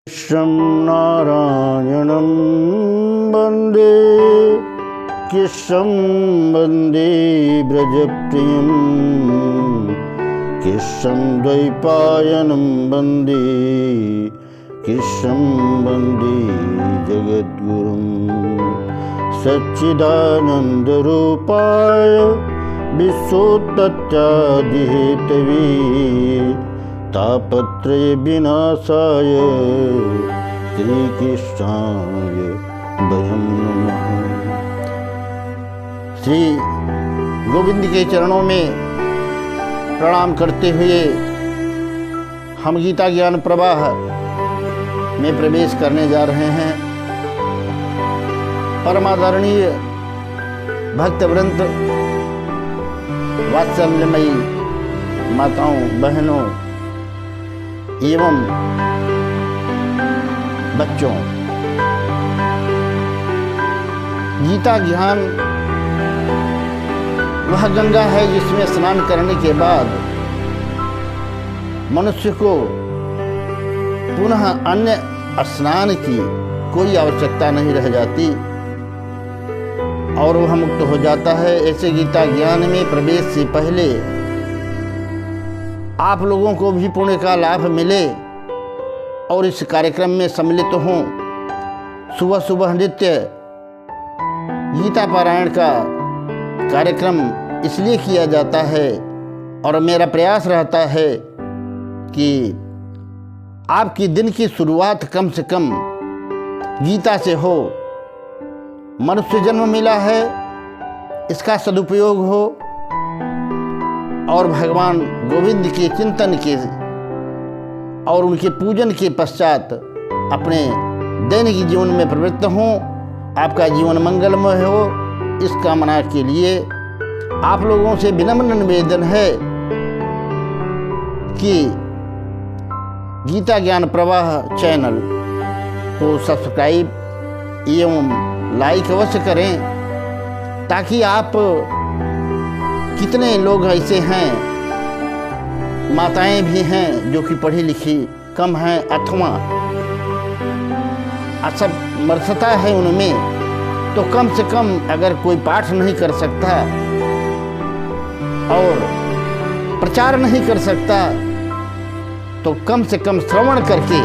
कृष्णं नारायणं वन्दे कृष्णं वन्दे ब्रजप्रियं कृष्णं द्वैपायनं वन्दे कृष्णं वन्दे जगद्गुरुं सच्चिदानन्दरूपाय विश्वोत्पत्त्यादिहेतवे तापत्रय विनाशाय श्रीकृष्णाय वयं नमः। श्री गोविंद के चरणों में प्रणाम करते हुए हम गीता ज्ञान प्रवाह में प्रवेश करने जा रहे हैं। परमादरणीय भक्तवृंद, वात्सल्यमयी माताओं, बहनों एवं बच्चों, गीता ज्ञान वह गंगा है जिसमें स्नान करने के बाद मनुष्य को पुनः अन्य स्नान की कोई आवश्यकता नहीं रह जाती और वह मुक्त हो जाता है। ऐसे गीता ज्ञान में प्रवेश से पहले आप लोगों को भी पुण्य का लाभ मिले और इस कार्यक्रम में सम्मिलित हों। सुबह सुबह नित्य गीता पारायण का कार्यक्रम इसलिए किया जाता है और मेरा प्रयास रहता है कि आपकी दिन की शुरुआत कम से कम गीता से हो। मनुष्य जन्म मिला है, इसका सदुपयोग हो और भगवान गोविंद के चिंतन के और उनके पूजन के पश्चात अपने दैनिक जीवन में प्रवृत्त हों। आपका जीवन मंगलमय हो, इस कामना के लिए आप लोगों से विनम्र निवेदन है कि गीता ज्ञान प्रवाह चैनल को सब्सक्राइब एवं लाइक अवश्य करें, ताकि आप कितने लोग ऐसे हैं, माताएं भी हैं जो कि पढ़ी लिखी कम हैं अथवा असमर्थता है उनमें, तो कम से कम अगर कोई पाठ नहीं कर सकता और प्रचार नहीं कर सकता तो कम से कम श्रवण करके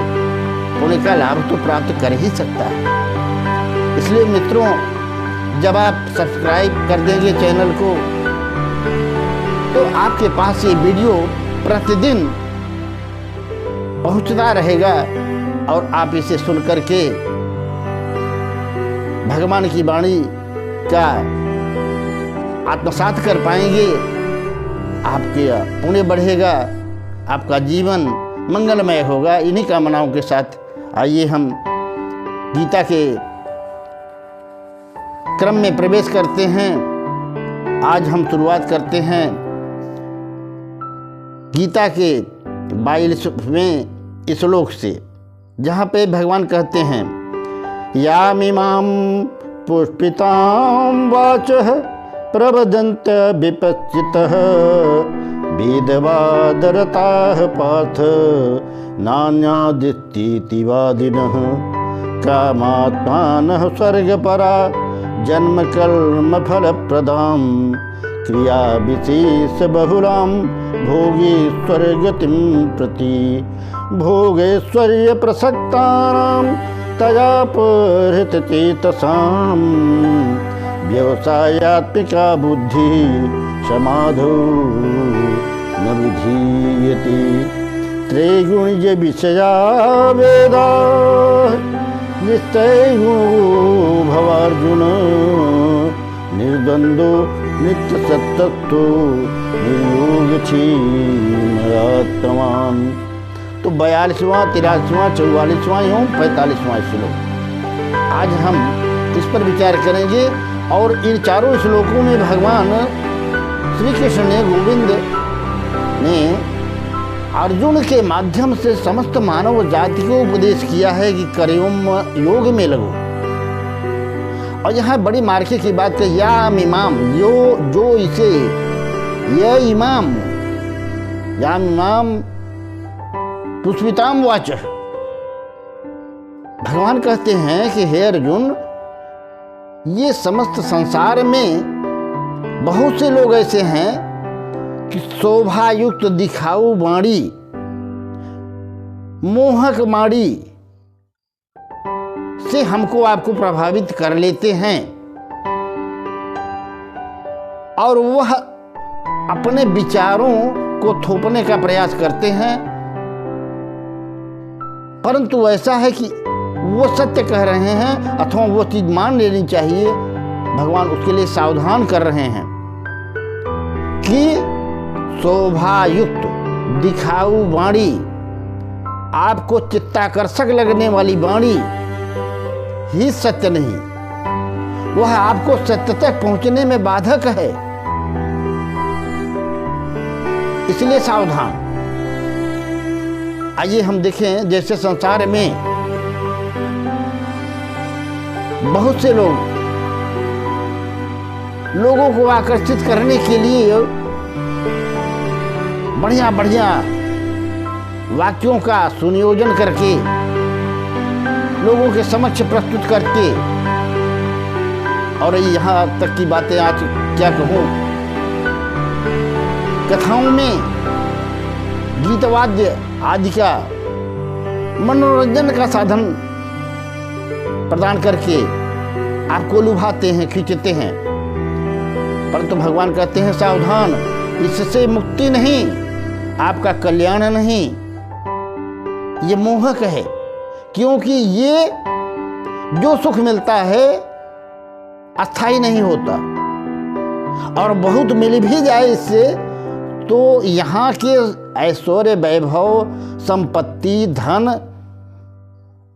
पुण्य का लाभ तो प्राप्त कर ही सकता है। इसलिए मित्रों, जब आप सब्सक्राइब कर देंगे चैनल को तो आपके पास ये वीडियो प्रतिदिन पहुंचता रहेगा और आप इसे सुन करके भगवान की वाणी का आत्मसात कर पाएंगे। आपके पुण्य बढ़ेगा, आपका जीवन मंगलमय होगा। इन्हीं कामनाओं के साथ आइए हम गीता के क्रम में प्रवेश करते हैं। आज हम शुरुआत करते हैं गीता के 22वें श्लोक से, जहाँ पे भगवान कहते हैं, यामिमां पुष्पितां वाचः प्रवदन्त विपश्चितः वेदवादरताः पार्थ नान्यादित्येति वादिनः कामात्मानः स्वर्गपरा जन्मकर्मफलप्रदां क्रिया विशेष बहुलां भोगेश्वर्यगतिं प्रति भोगैश्वर्य प्रसक्तानां तयापहृतचेतसां व्यवसायात्मिका बुद्धि समाधौ न विधीयते त्रैगुण्य विषया वेदा निश्चयो भवार्जुन निर्द्वन्द्वो नित्यसत्त्वो निर्योगक्षेमयात्मान। तो 42वां, 43वां, 44वां एवं 45वां श्लोक आज हम इस पर विचार करेंगे। और इन चारों श्लोकों में भगवान श्री कृष्ण ने, गोविंद ने अर्जुन के माध्यम से समस्त मानव जाति को उपदेश किया है कि कर्म योग में लगो। और यहाँ बड़ी मार्के की बात है, याम इमाम, जो इसे, यह इमाम, याम इमाम पुष्पिताम वाच, भगवान कहते हैं कि हे अर्जुन, ये समस्त संसार में बहुत से लोग ऐसे हैं कि शोभायुक्त दिखाऊ वाणी, मोहक वाणी से हमको आपको प्रभावित कर लेते हैं और वह अपने विचारों को थोपने का प्रयास करते हैं, परंतु ऐसा है कि वो सत्य कह रहे हैं अथवा वो चीज मान लेनी चाहिए। भगवान उसके लिए सावधान कर रहे हैं कि शोभायुक्त दिखाऊ वाणी, आपको चित्ताकर्षक लगने वाली वाणी ही सत्य नहीं, वह आपको सत्य तक पहुंचने में बाधक है। इसलिए सावधान। आइए हम देखें, जैसे संसार में बहुत से लोगों को आकर्षित करने के लिए बढ़िया बढ़िया वाक्यों का सुनियोजन करके लोगों के समक्ष प्रस्तुत करके, और यहाँ तक की बातें आज क्या कहूँ, कथाओं में गीत वाद्य आदि का मनोरंजन का साधन प्रदान करके आपको लुभाते हैं, खींचते हैं। परंतु भगवान कहते हैं सावधान, इससे मुक्ति नहीं, आपका कल्याण नहीं, ये मोहक है। क्योंकि ये जो सुख मिलता है अस्थाई नहीं होता, और बहुत मिल भी जाए इससे तो यहाँ के ऐश्वर्य, वैभव, संपत्ति, धन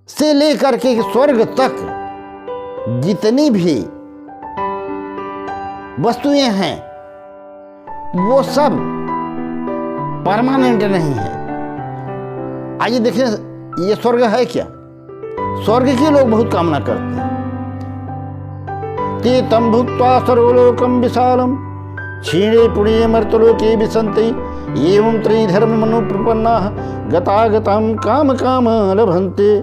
से लेकर के स्वर्ग तक जितनी भी वस्तुएं हैं वो सब परमानेंट नहीं है। आइए देखें, ये स्वर्ग है क्या? स्वर्ग की लोग बहुत कामना करते हैं। ते तम भुक्त्वा सर्वलोकम विशालम क्षीणे पुण्ये मर्तलोके विसन्ति एवं त्रिधर्म मनुप्रपन्नाः गतागतं काम काम लभन्ते।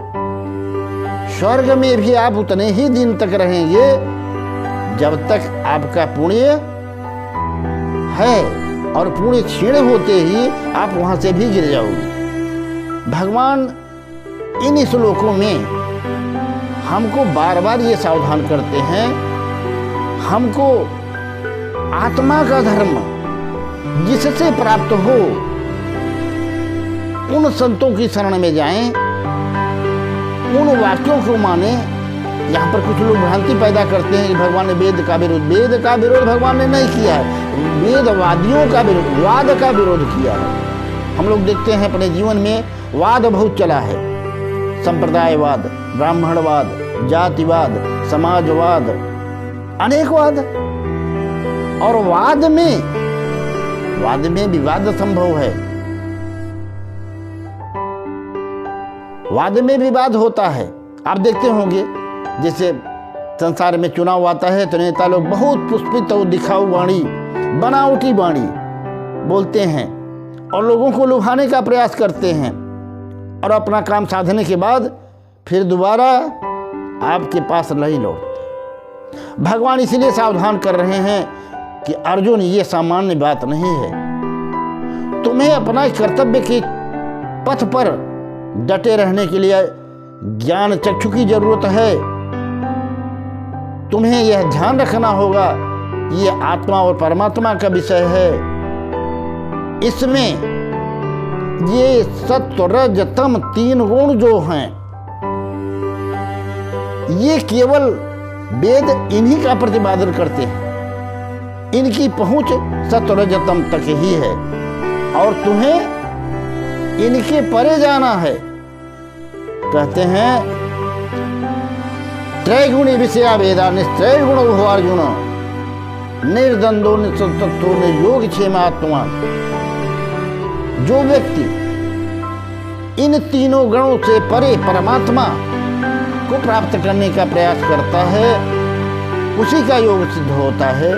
स्वर्ग में भी आप उतने ही दिन तक रहेंगे जब तक आपका पुण्य है, और पुण्य क्षीण होते ही आप वहां से भी गिर जाओगे। भगवान इन श्लोकों में हमको बार बार ये सावधान करते हैं, हमको आत्मा का धर्म जिससे प्राप्त हो उन संतों की शरण में जाएं, उन वाक्यों को माने। यहाँ पर कुछ लोग भ्रांति पैदा करते हैं कि भगवान ने वेद का विरोध भगवान ने नहीं किया है, वेदवादियों का विरोध, वाद का विरोध किया है। हम लोग देखते हैं अपने जीवन में वाद बहुत चला है, संप्रदायवाद, ब्राह्मणवाद, जातिवाद, समाजवाद, अनेक वाद, और वाद में विवाद संभव है, वाद में विवाद होता है। आप देखते होंगे जैसे संसार में चुनाव आता है तो नेता लोग बहुत पुष्पित और दिखाऊ वाणी, बनावटी वाणी बोलते हैं और लोगों को लुभाने का प्रयास करते हैं, और अपना काम साधने के बाद फिर दोबारा आपके पास नहीं लौटते। भगवान इसलिए सावधान कर रहे हैं कि अर्जुन, ये सामान्य बात नहीं है। तुम्हें अपना कर्तव्य के पथ पर डटे रहने के लिए ज्ञान चक्षु की जरूरत है। तुम्हें यह ध्यान रखना होगा, ये आत्मा और परमात्मा का विषय है। इसमें ये सत्व रज तम तीन गुण जो हैं, ये केवल वेद इन्हीं का प्रतिपादन करते हैं। इनकी पहुंच सत्व रज तम तक ही है, और तुम्हें इनके परे जाना है। कहते हैं त्रैगुणी विषया वेदा निश्चय गुण भो अर्जुन निर्द्वंदो निस्तत्तो निर्योग क्षेमात्मा। जो व्यक्ति इन तीनों गणों से परे परमात्मा को प्राप्त करने का प्रयास करता है, उसी का योग सिद्ध होता है।